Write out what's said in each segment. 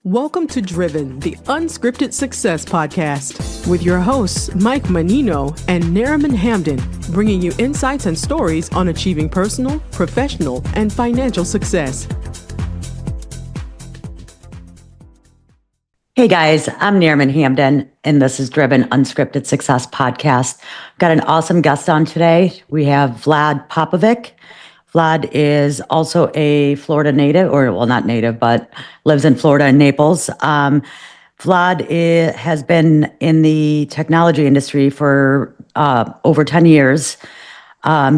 Welcome to Driven, the Unscripted Success podcast, with your hosts, Mike Menino and Nariman Hamden, bringing you insights and stories on achieving personal, professional, and financial success. Hey guys, I'm Nariman Hamden, and this is Driven Unscripted Success podcast. Got an awesome guest on today. We have Vlad Popovic. Vlad is also a Florida native, or well, not native, but lives in Florida in Naples. Vlad has been in the technology industry for over 10 years.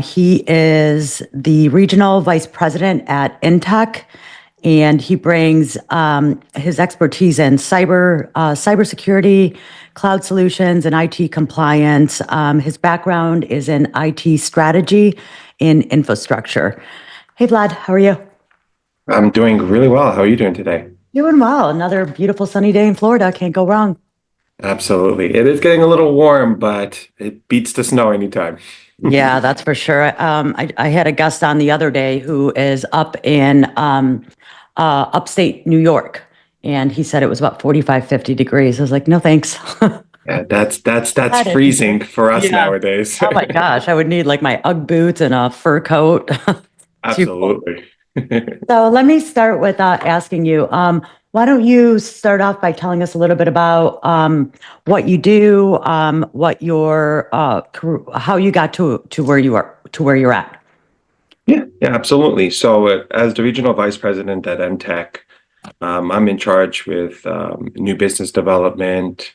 He is the regional vice president at Ntech, and he brings his expertise in cybersecurity, cloud solutions, and IT compliance. His background is in IT strategy in infrastructure. Hey, Vlad, how are you? I'm doing really well. How are you doing today? Doing well. Another beautiful sunny day in Florida. Can't go wrong. Absolutely. It is getting a little warm, but it beats the snow anytime. Yeah, that's for sure. I had a guest on the other day who is up in upstate New York, and he said it was about 45, 50 degrees. I was like, no, thanks. Yeah, that's freezing for us nowadays. Oh my gosh, I would need like my Ugg boots and a fur coat. Absolutely. So let me start with asking you, why don't you start off by telling us a little bit about what you do, what your how you got to where you are, to where you're at. Yeah, absolutely. So as the regional vice president at Ntech, I'm in charge with new business development,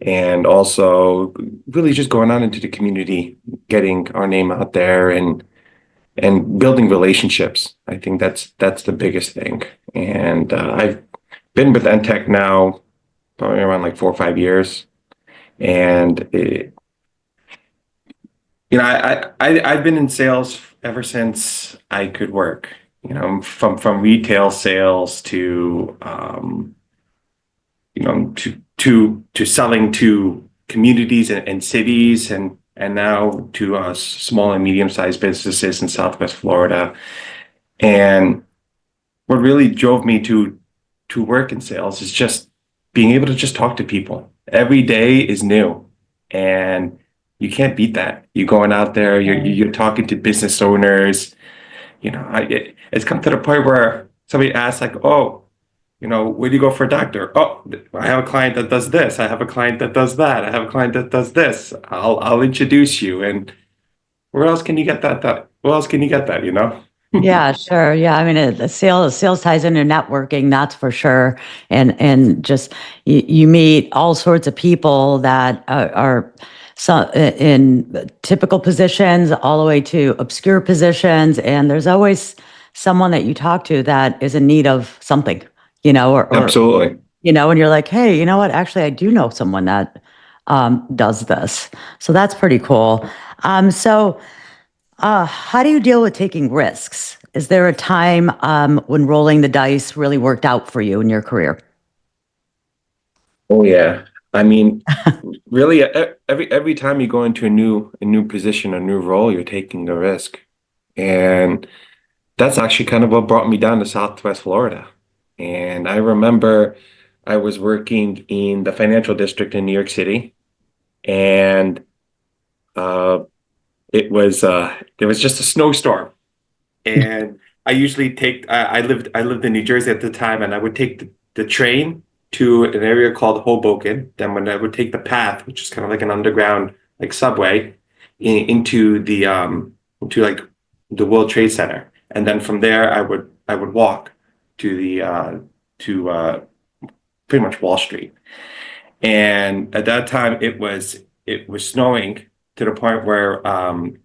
and also really just going out into the community, getting our name out there and building relationships. I think that's the biggest thing. And I've been with Ntech now probably around like 4 or 5 years. And I've been in sales ever since I could work. From retail sales to to selling to communities and cities, and now to small and medium-sized businesses in Southwest Florida. And what really drove me to work in sales is just being able to just talk to people. Every day is new, and you can't beat that. You're going out there, you're talking to business owners. It's come to the point where somebody asks, like, oh, where do you go for a doctor? Oh, I have a client that does this. I have a client that does that. I have a client that does this. I'll introduce you. And where else can you get that? Where else can you get that? Yeah, sure. Yeah, I mean, the sales ties into networking, that's for sure. And just you meet all sorts of people that are in typical positions, all the way to obscure positions, and there's always someone that you talk to that is in need of something. Absolutely. And you're like, hey, you know what? Actually, I do know someone that does this. So that's pretty cool. So how do you deal with taking risks? Is there a time when rolling the dice really worked out for you in your career? Oh, yeah. I mean, really, every time you go into a new position, a new role, you're taking a risk. And that's actually kind of what brought me down to Southwest Florida. And I remember I was working in the financial district in New York City, and it was just a snowstorm. And I usually I lived in New Jersey at the time, and I would take the train to an area called Hoboken. Then when I would take the path, which is kind of like an underground like subway, into like the World Trade Center, and then from there I would walk to pretty much Wall Street. And at that time it was snowing to the point where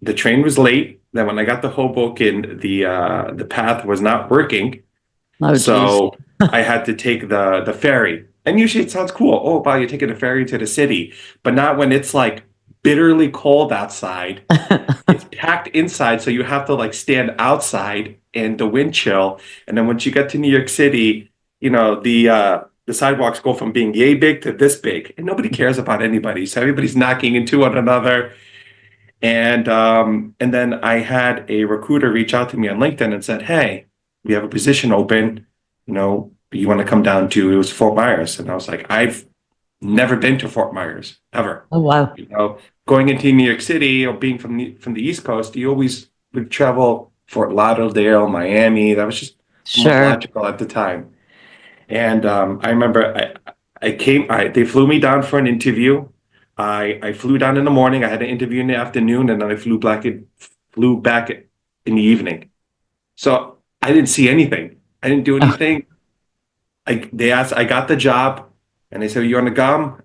the train was late. Then when I got to Hoboken, the path was not working. Oh, so I had to take the ferry. And usually it sounds cool. Oh, wow, you're taking a ferry to the city, but not when it's like bitterly cold outside. It's packed inside, so you have to like stand outside in the wind chill. And then once you get to New York City, the sidewalks go from being yay big to this big, and nobody cares about anybody. So everybody's knocking into one another. And then I had a recruiter reach out to me on LinkedIn and said, "Hey, we have a position open. you want to come down to, it was Fort Myers. And I was like, I've never been to Fort Myers ever. Oh, wow. Going into New York City or being from the East Coast, you always would travel Fort Lauderdale, Miami. That was just most Sure. logical at the time. And I remember they flew me down for an interview. I flew down in the morning. I had an interview in the afternoon, and then I flew back in the evening. So I didn't see anything. I didn't do anything. They asked, I got the job, and they said, "You want to come?"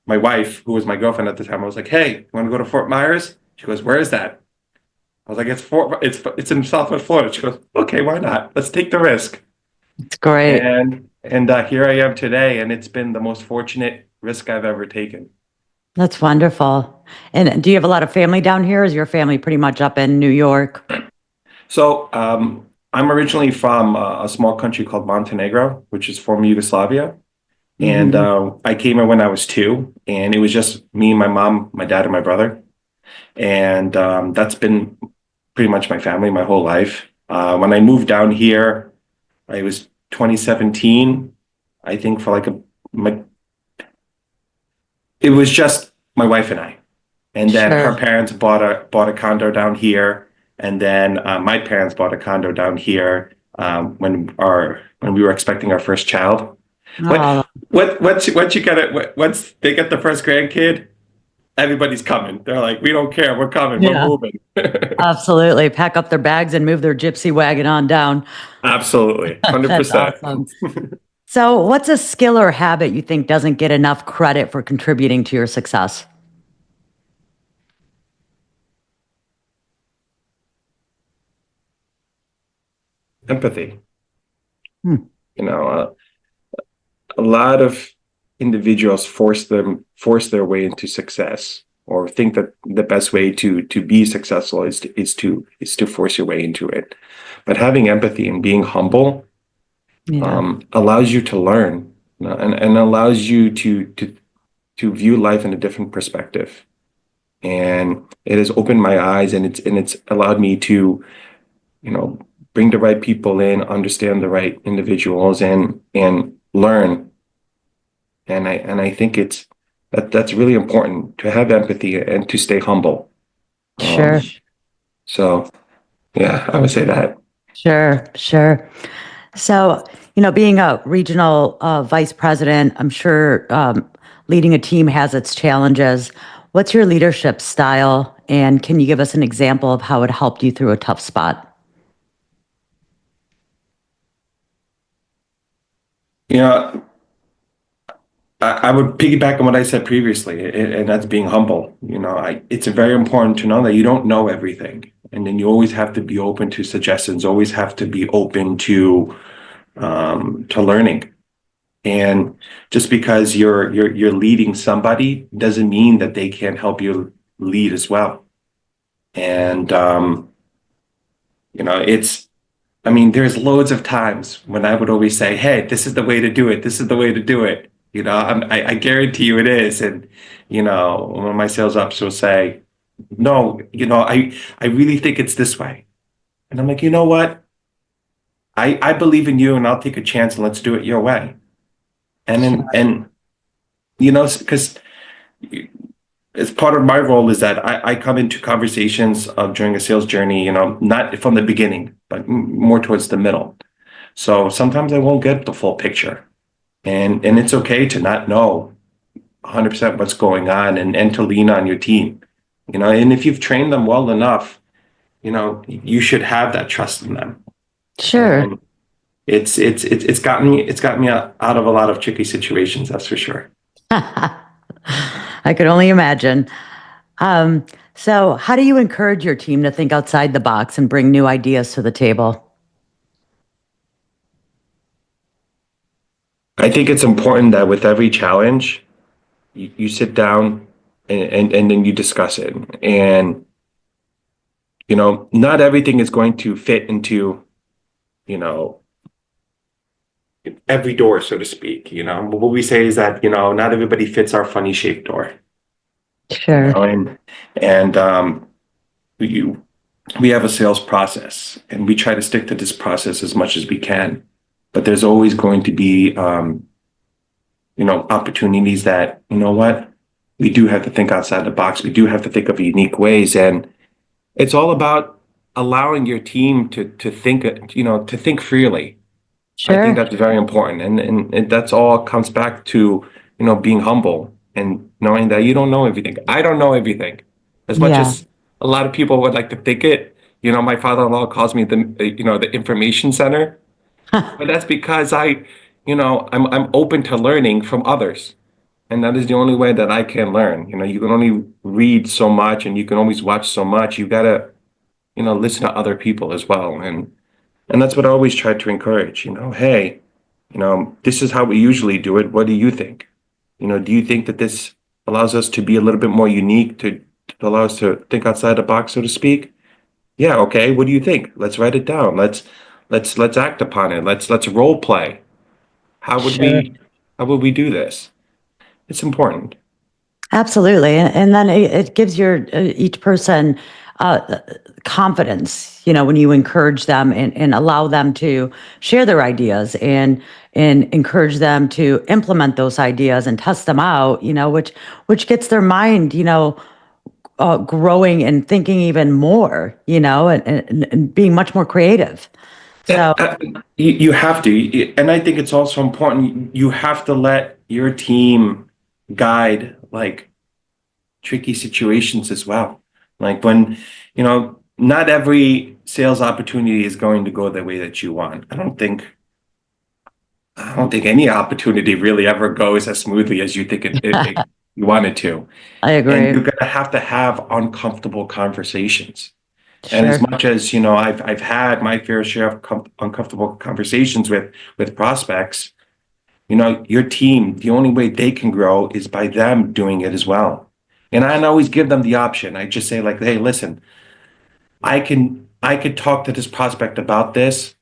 My wife, who was my girlfriend at the time, I was like, "Hey, you want to go to Fort Myers?" She goes, "Where is that?" I was like, "It's in Southwest Florida." She goes, "Okay, why not? Let's take the risk." It's great. And here I am today, and it's been the most fortunate risk I've ever taken. That's wonderful. And do you have a lot of family down here? Is your family pretty much up in New York? So I'm originally from a small country called Montenegro, which is former Yugoslavia. And I came here when I was 2, and it was just me, my mom, my dad, and my brother. And that's been pretty much my family my whole life. When I moved down here, it was 2017, I think, it was just my wife and I. And then Sure. her parents bought a condo down here, and then my parents bought a condo down here when we were expecting our first child. Oh, Once they get the first grandkid, everybody's coming. They're like, "We don't care, we're coming, yeah, we're moving." absolutely. Pack up their bags and move their gypsy wagon on down. Absolutely, That's 100%. awesome. So, what's a skill or habit you think doesn't get enough credit for contributing to your success? Empathy. Hmm. You know, a lot of individuals force their way into success, or think that the best way to be successful is to force your way into it. But having empathy and being humble Yeah, allows you to learn, and allows you to view life in a different perspective. And it has opened my eyes, and it's allowed me to, bring the right people in, understand the right individuals, and learn. And I think that's really important, to have empathy and to stay humble. sure, So yeah, I would say that. sure. So, being a regional vice president, I'm sure leading a team has its challenges. What's your leadership style? And can you give us an example of how it helped you through a tough spot? You know, I would piggyback on what I said previously, and that's being humble. It's very important to know that you don't know everything, and then you always have to be open to suggestions. Always have to be open to learning. And just because you're leading somebody doesn't mean that they can't help you lead as well. And there's loads of times when I would always say, "Hey, this is the way to do it. This is the way to do it." I guarantee you it is. And one of my sales reps will say, "No, I really think it's this way." And I'm like, "You know what? I believe in you, and I'll take a chance, and let's do it your way." And because as part of my role is that I come into conversations during a sales journey, not from the beginning, but more towards the middle. So sometimes I won't get the full picture, and it's okay to not know 100% what's going on, and to lean on your team, and if you've trained them well enough, you should have that trust in them. Sure. And it's gotten me out of a lot of tricky situations, that's for sure. I could only imagine. So, how do you encourage your team to think outside the box and bring new ideas to the table? I think it's important that with every challenge, you sit down, and then you discuss it. And, not everything is going to fit into, every door, so to speak. What we say is that, not everybody fits our funny shaped door. Sure. And you we have a sales process, and we try to stick to this process as much as we can. But there's always going to be, opportunities that, you know what, we do have to think outside the box. We do have to think of unique ways, and it's all about allowing your team to think, to think freely. I think Sure. that's very important, and that's all comes back to, being humble and knowing that you don't know everything. I don't know everything, as much Yeah. as a lot of people would like to think it. My father-in-law calls me the information center, but that's because I'm open to learning from others, and that is the only way that I can learn. You can only read so much, and you can always watch so much. You gotta, listen to other people as well, and that's what I always try to encourage. Hey, this is how we usually do it. What do you think? Do you think that this allows us to be a little bit more unique, to allow us to think outside the box, so to speak? Yeah, okay. What do you think? Let's write it down. Let's act upon it. Let's role play. How would Sure. we how would we do this? It's important. Absolutely. And then it gives your each person confidence, when you encourage them and allow them to share their ideas and encourage them to implement those ideas and test them out, which gets their mind, growing and thinking even more, and being much more creative. Uh, So, uh, you have to, and I think it's also important. You have to let your team guide like tricky situations as well. Like when, not every sales opportunity is going to go the way that you want. I don't think any opportunity really ever goes as smoothly as you think you want it to. I And agree. you're going to have uncomfortable conversations. And as Sure. much as, I've had my fair share of uncomfortable conversations with prospects, your team, the only way they can grow is by them doing it as well. And I always give them the option. I just say like, hey, listen, I could talk to this prospect about this,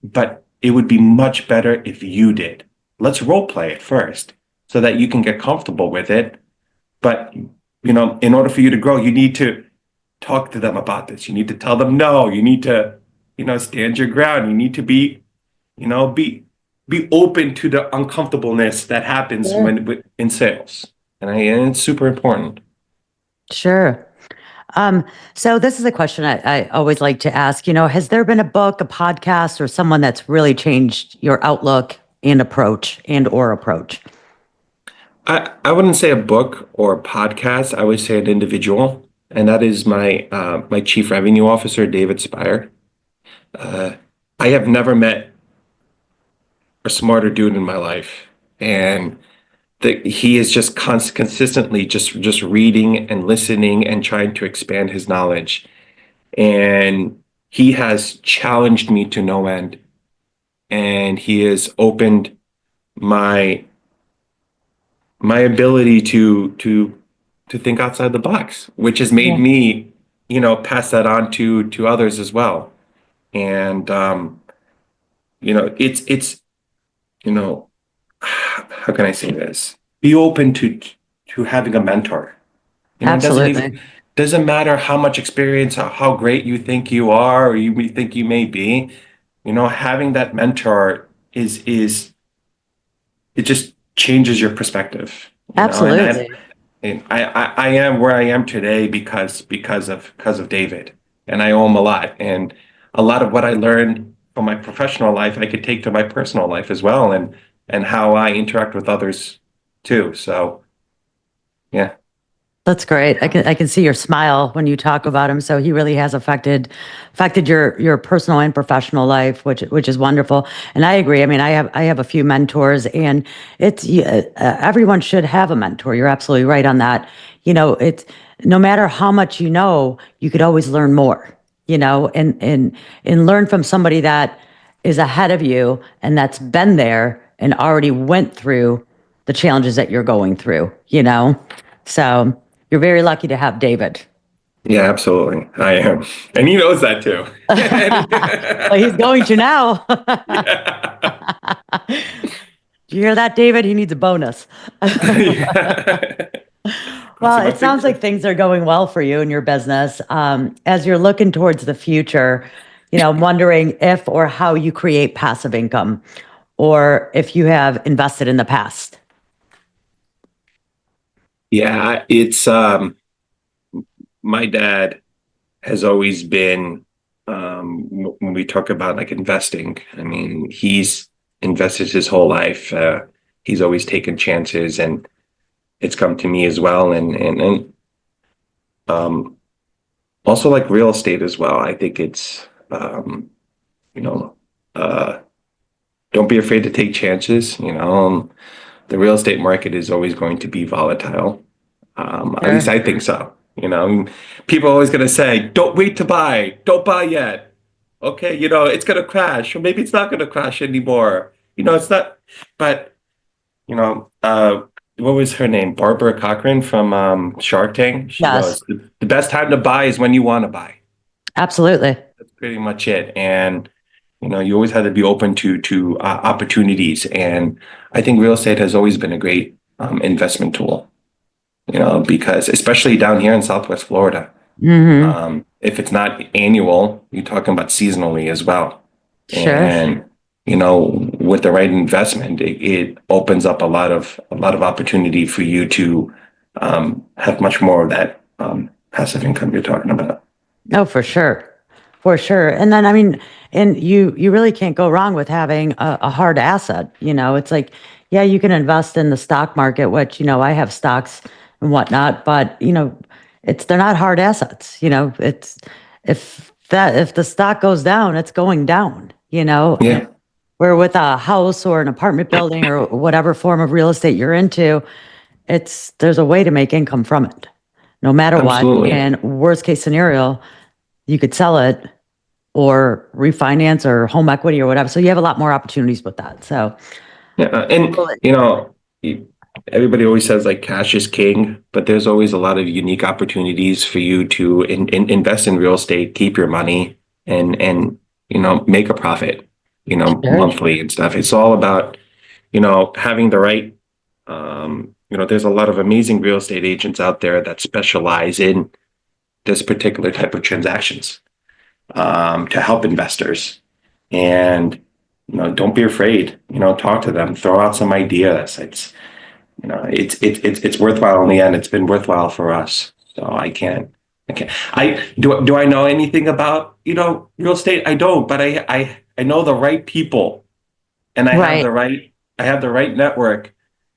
but it would be much better if you did. Let's role play it first so that you can get comfortable with it. But, in order for you to grow, you need to talk to them about this. You need to tell them no. You need to, stand your ground. You need to be, be open to the uncomfortableness that happens Sure. when in sales. And it's super important. Sure. So this is a question I always like to ask, has there been a book, a podcast, or someone that's really changed your outlook and approach? I wouldn't say a book or a podcast. I would say an individual, and that is my chief revenue officer, David Spire. Uh, I have never met a smarter dude in my life, and he is just consistently just reading and listening and trying to expand his knowledge. And he has challenged me to no end, and he has opened my my ability to think outside the box, which has made Yeah. me, pass that on to others as well. And it's you know, how can I say this? Be open to having a mentor. It doesn't Absolutely. even doesn't matter how much experience, how great you think you are, or you think you may be. Having that mentor is it just changes your perspective. And Absolutely. I am where I am today because of David, and I owe him a lot. And a lot of what I learned from my professional life, I could take to my personal life as well, and how I interact with others too. So yeah, That's great. I can see your smile when you talk about him. So he really has affected your personal and professional life, which is wonderful. And I agree. I mean, I have a few mentors, and it's everyone should have a mentor. You're absolutely right on that. It's no matter how much you could always learn more. And learn from somebody that is ahead of you and that's been there and already went through the challenges that you're going through. So you're very lucky to have David. yeah, absolutely, I am, and he knows that too. Well, he's going to now. Yeah. Do you hear that, David? He needs a bonus. Yeah. Well, it sounds like things are going well for you and your business. As you're looking towards the future, I'm wondering if or how you create passive income or if you have invested in the past. Yeah, it's my dad has always been when we talk about like investing. I mean, he's invested his whole life. He's always taken chances, and it's come to me as well. And um, also like real estate as well. I think it's you know uh, don't be afraid to take chances. The real estate market is always going to be volatile. At least Sure. I think so. People are always going to say, "Don't wait to buy. Don't buy yet." Okay, it's going to crash, or maybe it's not going to crash anymore. It's not. But you know, uh, what was her name? Barbara Cochran from Shark Tank. She Yes, goes, "The best time to buy is when you want to buy." absolutely. That's pretty much it. And you always have to be open to opportunities. And I think real estate has always been a great investment tool. Because especially down here in Southwest Florida, Hmm. if it's not annual, you're talking about seasonally as well. Sure. And with the right investment, it opens up a lot of opportunity for you to have much more of that passive income you're talking about. Oh, for sure. For sure. And then, I mean, and you really can't go wrong with having a hard asset. It's like, yeah, you can invest in the stock market, which, I have stocks and whatnot, but, they're not hard assets. If the stock goes down, it's going down, Yeah, where with a house or an apartment building or whatever form of real estate you're into, there's a way to make income from it, no matter what. absolutely. And worst case scenario, you could sell it or refinance or home equity or whatever. So you have a lot more opportunities with that. So Yeah, and Well, everybody always says like cash is king, but there's always a lot of unique opportunities for you to invest in real estate, keep your money, and make a profit, sure. monthly and stuff. It's all about having the right. There's a lot of amazing real estate agents out there that specialize in this particular type of transactions to help investors. And don't be afraid. Talk to them, throw out some ideas. It's worthwhile in the end. It's been worthwhile for us. So I do I know anything about real estate? I don't, but I know the right people, and Right. I have the right network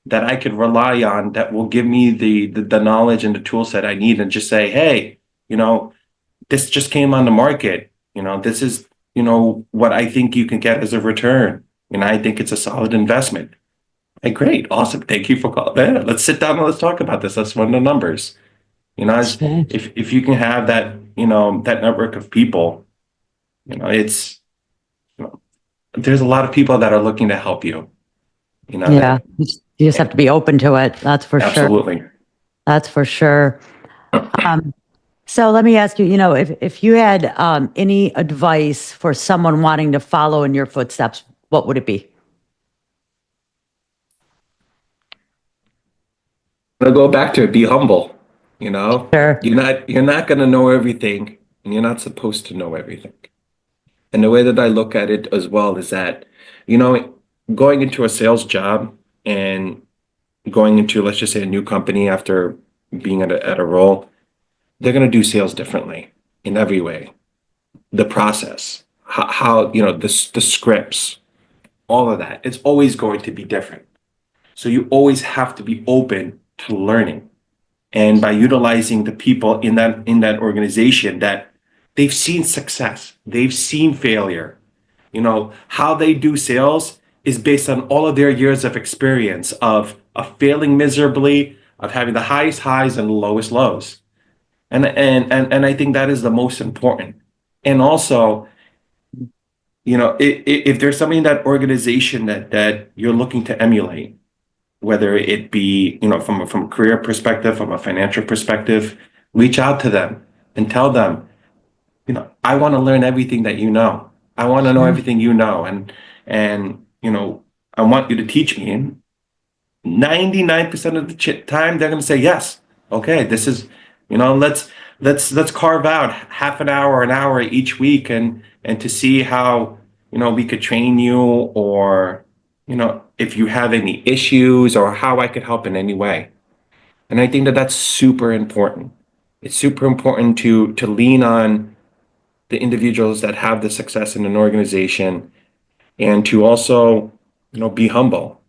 that I could rely on that will give me the knowledge and the tool set I need, and just say, hey, this just came on the market. This is what I think you can get as a return. I think it's a solid investment. Hey, great, awesome. Thank you for calling. Yeah, let's sit down and let's talk about this. Let's run the numbers. Sure. If you can have that, that network of people, it's there's a lot of people that are looking to help you. Yeah. That You just have to be open to it. That's for sure. absolutely. That's for sure. Um, so let me ask you, if you had any advice for someone wanting to follow in your footsteps, what would it be? I'll go back to it. Be humble. You know, Sure. you're not going to know everything, and you're not supposed to know everything. And the way that I look at it as well is that, you know, going into a sales job and going into, let's just say, a new company after being at a role, they're going to do sales differently in every way. The process, how the scripts, all of that, it's always going to be different. So you always have to be open to learning. And by utilizing the people in that organization that they've seen success, they've seen failure, how they do sales is based on all of their years of experience of failing miserably, of having the highest highs and the lowest lows. And I think that is the most important. And also, if there's something in that organization that you're looking to emulate, whether it be from a career perspective, from a financial perspective, reach out to them and tell them, I want to learn everything that you know. I want to know Sure. everything you know, and I want you to teach me. And 99% of the time, they're going to say yes. okay, this is, let's carve out half an hour each week and to see how, we could train you or, if you have any issues or how I could help in any way. And I think that that's super important. It's super important to lean on the individuals that have the success in an organization and to also, be humble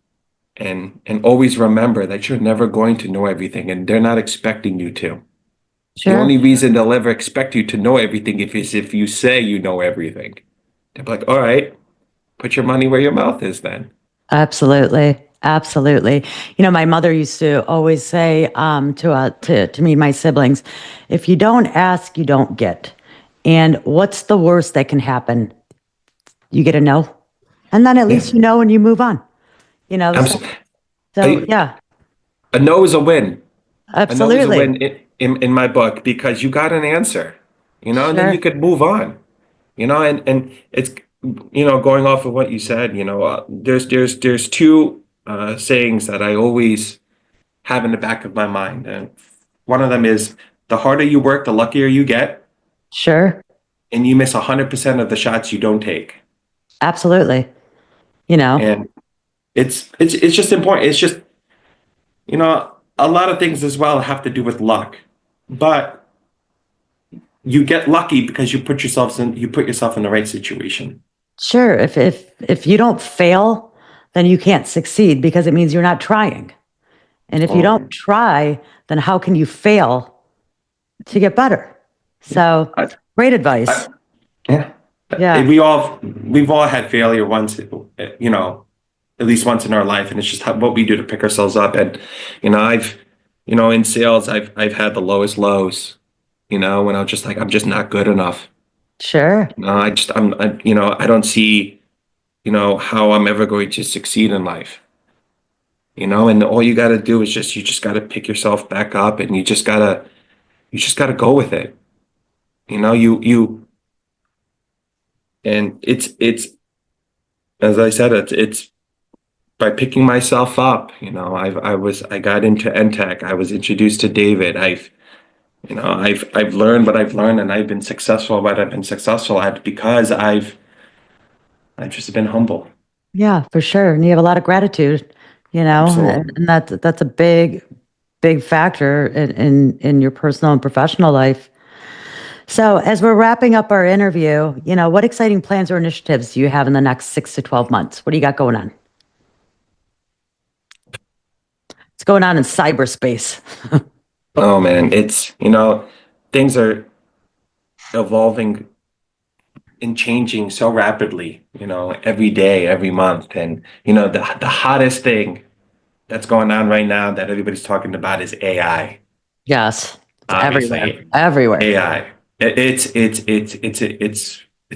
and always remember that you're never going to know everything and they're not expecting you to. The Sure. only reason they'll ever expect you to know everything if you say you know everything. They're like, all right, put your money where your mouth is then. Absolutely. Absolutely. My mother used to always say to me and my siblings, if you don't ask, you don't get. And what's the worst that can happen? You get a no. And then at Yeah. least you know and you move on. I'm, So, s- so I, yeah, a no is a win. A no is a absolutely. win in my book because you got an answer, and then you Sure. could move on, and it's, going off of what you said, there's two sayings that I always have in the back of my mind. And one of them is the harder you work, the luckier you get, Sure. and you miss 100% of the shots you don't take. Absolutely. You know, And it's just important. It's just, a lot of things as well have to do with luck. But you get lucky because you put yourself in the right situation. sure. If you don't fail, then you can't succeed because it means you're not trying. And if you Oh, don't try, then how can you fail to get better? So I, great I, advice. yeah. Yeah, We've all had failure once, at least once in our life, and it's just what we do to pick ourselves up. And I've, in sales, I've had the lowest lows. When I'm just like I'm just not good enough. sure. I just I don't see how I'm ever going to succeed in life. And all you got to do is you just got to pick yourself back up, and you just gotta go with it. You and it's as I said, it's by picking myself up. I got into Ntech. I was introduced to David. I've learned what I've learned, and I've been successful at what I've been successful at because I've just been humble. Yeah, for sure. And you have a lot of gratitude, Absolutely. and that's a big factor in your personal and professional life. So as we're wrapping up our interview, what exciting plans or initiatives do you have in the next 6 to 12 months? What do you got going on? What's going on in cyberspace? Oh man, it's things are evolving and changing so rapidly, every day, every month. And the hottest thing that's going on right now that everybody's talking about is AI. Yes, it's everywhere, Obviously, everywhere. AI. It's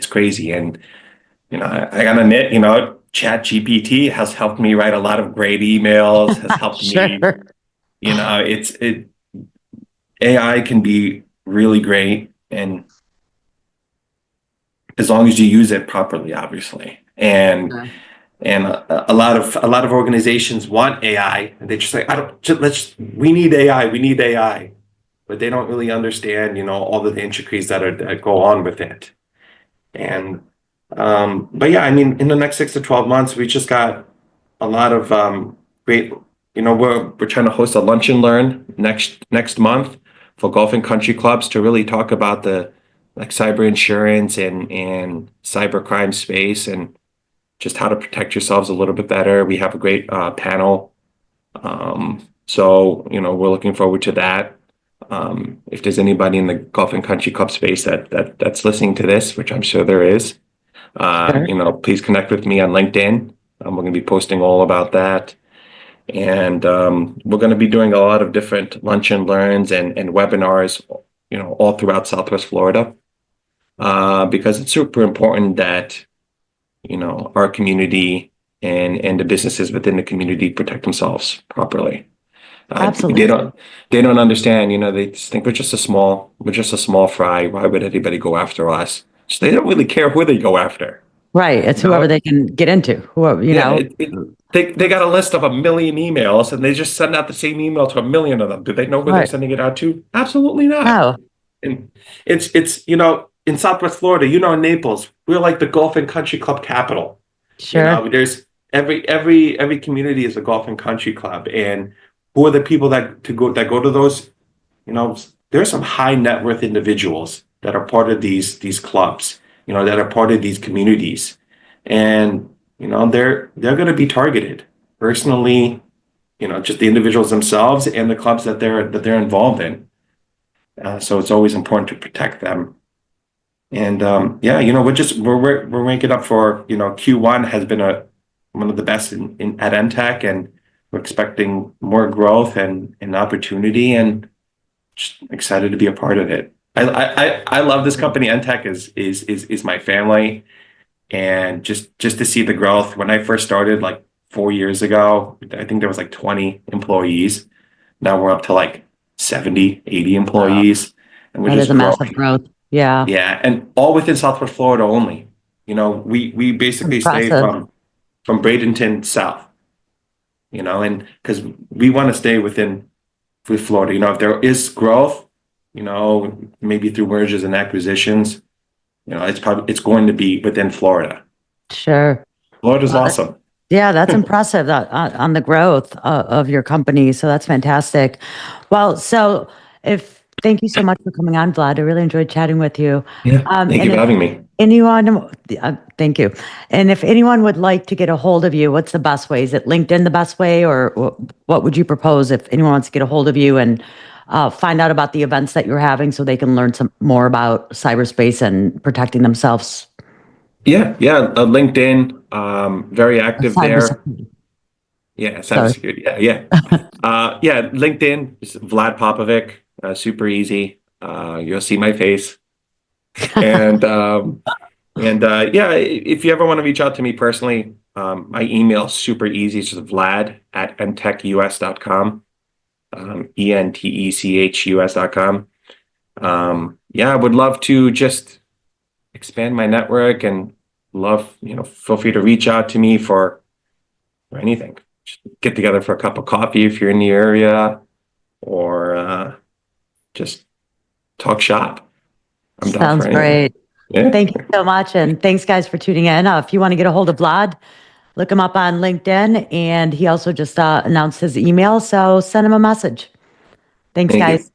crazy. And I gotta admit, Chat GPT has helped me write a lot of great emails, has helped me, Sure. it's it AI can be really great and as long as you use it properly, obviously. And a lot of organizations want AI, and they just say, I don't just, let's we need AI, we need AI, but they don't really understand, all of the intricacies that go on with it. And but yeah, I mean, in the next 6 to 12 months, we just got a lot of great. We're trying to host a lunch and learn next month for golf and country clubs to really talk about the like cyber insurance and cyber crime space and just how to protect yourselves a little bit better. We have a great panel, so we're looking forward to that. If there's anybody in the golf and country club space that's listening to this, which I'm sure there is, Sure. please connect with me on LinkedIn. We're going to be posting all about that. And we're going to be doing a lot of different lunch and learns and webinars, all throughout Southwest Florida, because it's super important that, our community and the businesses within the community protect themselves properly. They Absolutely. don't understand, they just think we're just a small fry. Why would anybody go after us? So they don't really care who they go after. Right. It's whoever they can get into, whoever, They got a list of 1 million emails and they just send out the same email to 1 million of them. Do they know where they're Right. sending it out to? Absolutely not. No. And it's in Southwest Florida, in Naples, we're like the golf and country club capital. Sure. There's every community is a golf and country club, and who are the people that go to those? There's some high net worth individuals that are part of these clubs, that are part of these communities, and they're going to be targeted personally, just the individuals themselves and the clubs that they're involved in. So it's always important to protect them. And we're ranking up for Q1 has been one of the best at Ntech, and we're expecting more growth and opportunity, and just excited to be a part of it. I love this company. Ntech is my family, and just to see the growth. When I first started like 4 years ago, I think there was like 20 employees. Now we're up to like 70, 80 employees, and we're That just is a growing. massive growth. Yeah. Yeah, and all within Southwest Florida only. We basically stay Impressive. from Bradenton south. And because we want to stay with Florida. If there is growth, maybe through mergers and acquisitions, it's going to be within Florida. Sure. Florida's awesome. Yeah, that's impressive on the growth of your company. So that's fantastic. Well, thank you so much for coming on, Vlad. I really enjoyed chatting with you. Yeah, thank you for having me. Thank you. And if anyone would like to get a hold of you, what's the best way? Is it LinkedIn the best way, or what would you propose if anyone wants to get a hold of you and find out about the events that you're having so they can learn some more about cyberspace and protecting themselves? Yeah. LinkedIn, very active there. Yeah, cybersecurity. Yeah. LinkedIn is Vlad Popovic. Super easy. You'll see my face. And if you ever want to reach out to me personally, my email is super easy. It's just vlad@ntechus.com. ENTECHUS.com. I would love to just expand my network, and feel free to reach out to me for anything. Just get together for a cup of coffee if you're in the area, or just talk shop. I'm down Sounds for anything. great. Yeah. Thank you so much. And thanks, guys, for tuning in. If you want to get a hold of Vlad, look him up on LinkedIn. And he also just announced his email. So send him a message. Thanks, Thank you. guys.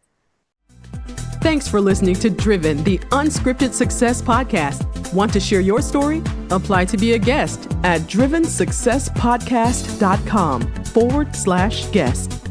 Thanks for listening to Driven, the Unscripted Success Podcast. Want to share your story? Apply to be a guest at drivensuccesspodcast.com/guest.